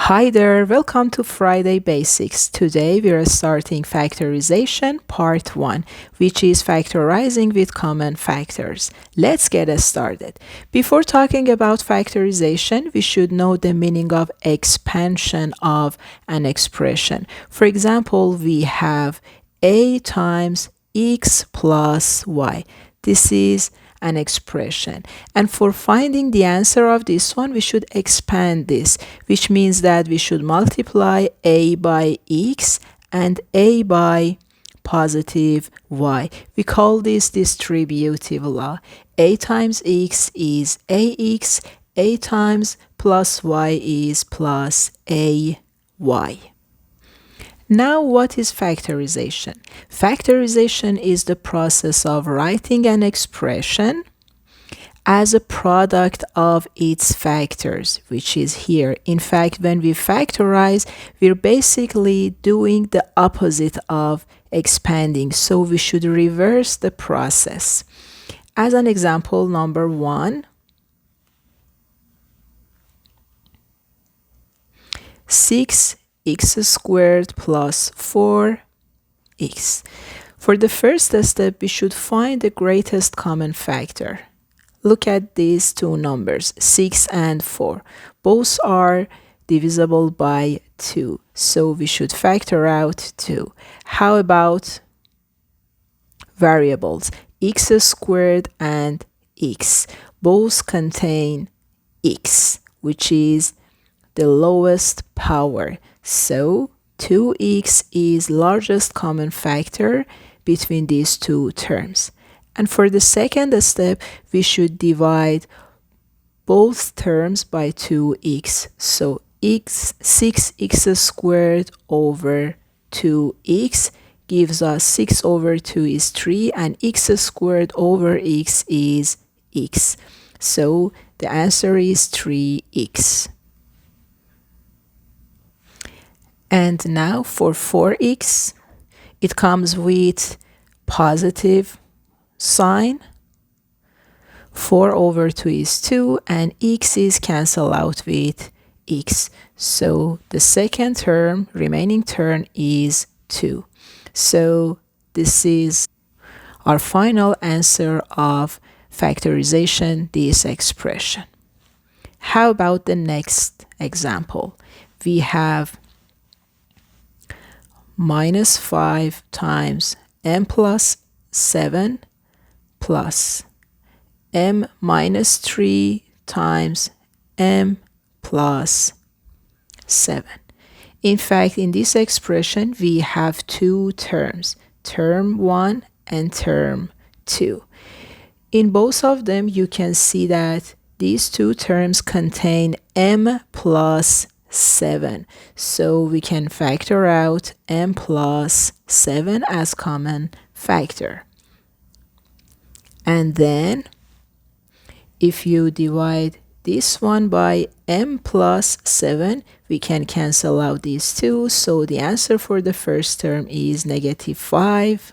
Hi there, welcome to Friday Basics. Today we are starting factorization part 1, which is factorizing with common factors. Let's get started. Before talking about factorization, we should know the meaning of expansion of an expression. For example, we have a times x plus y. This is an expression, and for finding the answer of this one we should expand this, which means that we should multiply a by x and a by positive y. We call this distributive law. A times x is ax, a times plus y is plus ay. Now, what is factorization? Factorization is the process of writing an expression as a product of its factors, which is here. In fact, when we factorize, we're basically doing the opposite of expanding, so we should reverse the process. As an example, number 1, 6x squared plus 4x. For the first step, we should find the greatest common factor. Look at these two numbers, 6 and 4. Both are divisible by 2, so we should factor out 2. How about variables? X squared and x. Both contain x, which is the lowest power. So 2x is largest common factor between these two terms. And for the second step, we should divide both terms by 2x. So 6x squared over 2x gives us 6 over 2 is 3, and x squared over x is x. So the answer is 3x. And now for 4x, it comes with positive sign. 4 over 2 is 2, and x is cancelled out with x. So the second term, remaining term, is 2. So this is our final answer of factorization, this expression. How about the next example? We have minus 5 times m plus 7 plus m minus 3 times m plus 7. In fact, in this expression, we have two terms, term 1 and term 2. In both of them, you can see that these two terms contain m plus 7. So we can factor out m plus 7 as common factor. And then if you divide this one by m plus 7, we can cancel out these two. So the answer for the first term is -5.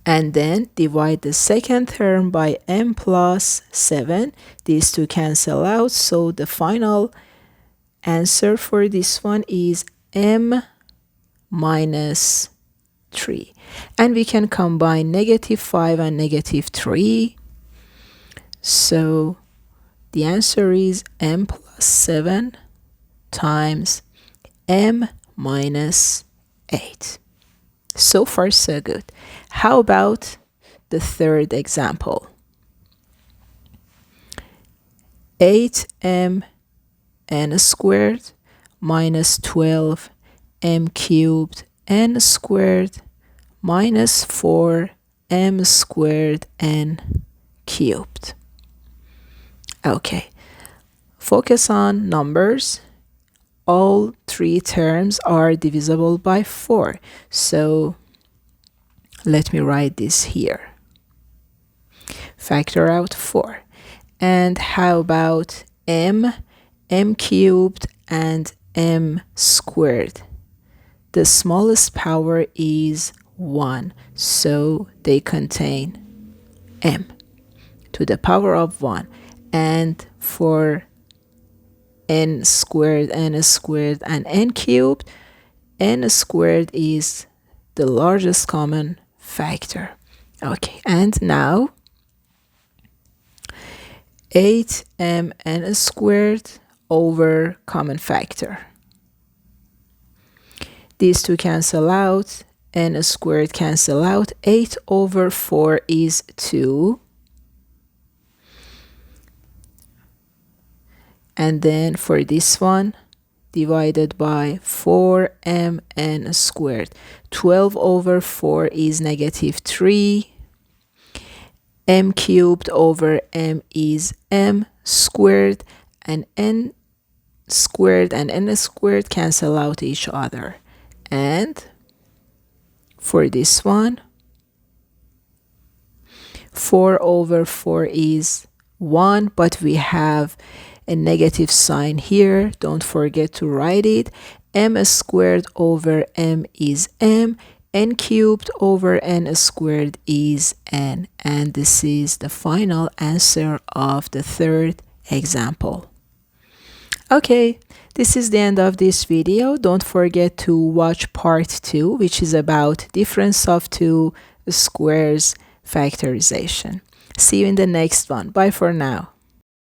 And then divide the second term by m plus 7. These two cancel out. So the final answer for this one is m minus 3. And we can combine -5 and -3. So the answer is m plus 7 times m minus 8. So far, so good. How about the third example? 8m n squared minus 12m cubed n squared minus 4m squared n cubed. Okay, focus on numbers. All three terms are divisible by 4. So let me write this here. Factor out 4. And how about m cubed and m squared? The smallest power is 1, so they contain m to the power of 1. And for n squared, n squared, and n cubed. N squared is the largest common factor. Okay, and now 8mn squared over common factor. These two cancel out, n squared cancel out, 8 over 4 is 2. And then for this one, divided by 4mn squared. 12 over 4 is -3. M cubed over m is m squared, and n squared and n squared cancel out each other. And for this one, 4 over 4 is 1, but we have a negative sign here. Don't forget to write it. M squared over m is m. N cubed over n squared is n. And this is the final answer of the third example. Okay, this is the end of this video. Don't forget to watch part 2, which is about difference of two squares factorization. See you in the next one. Bye for now.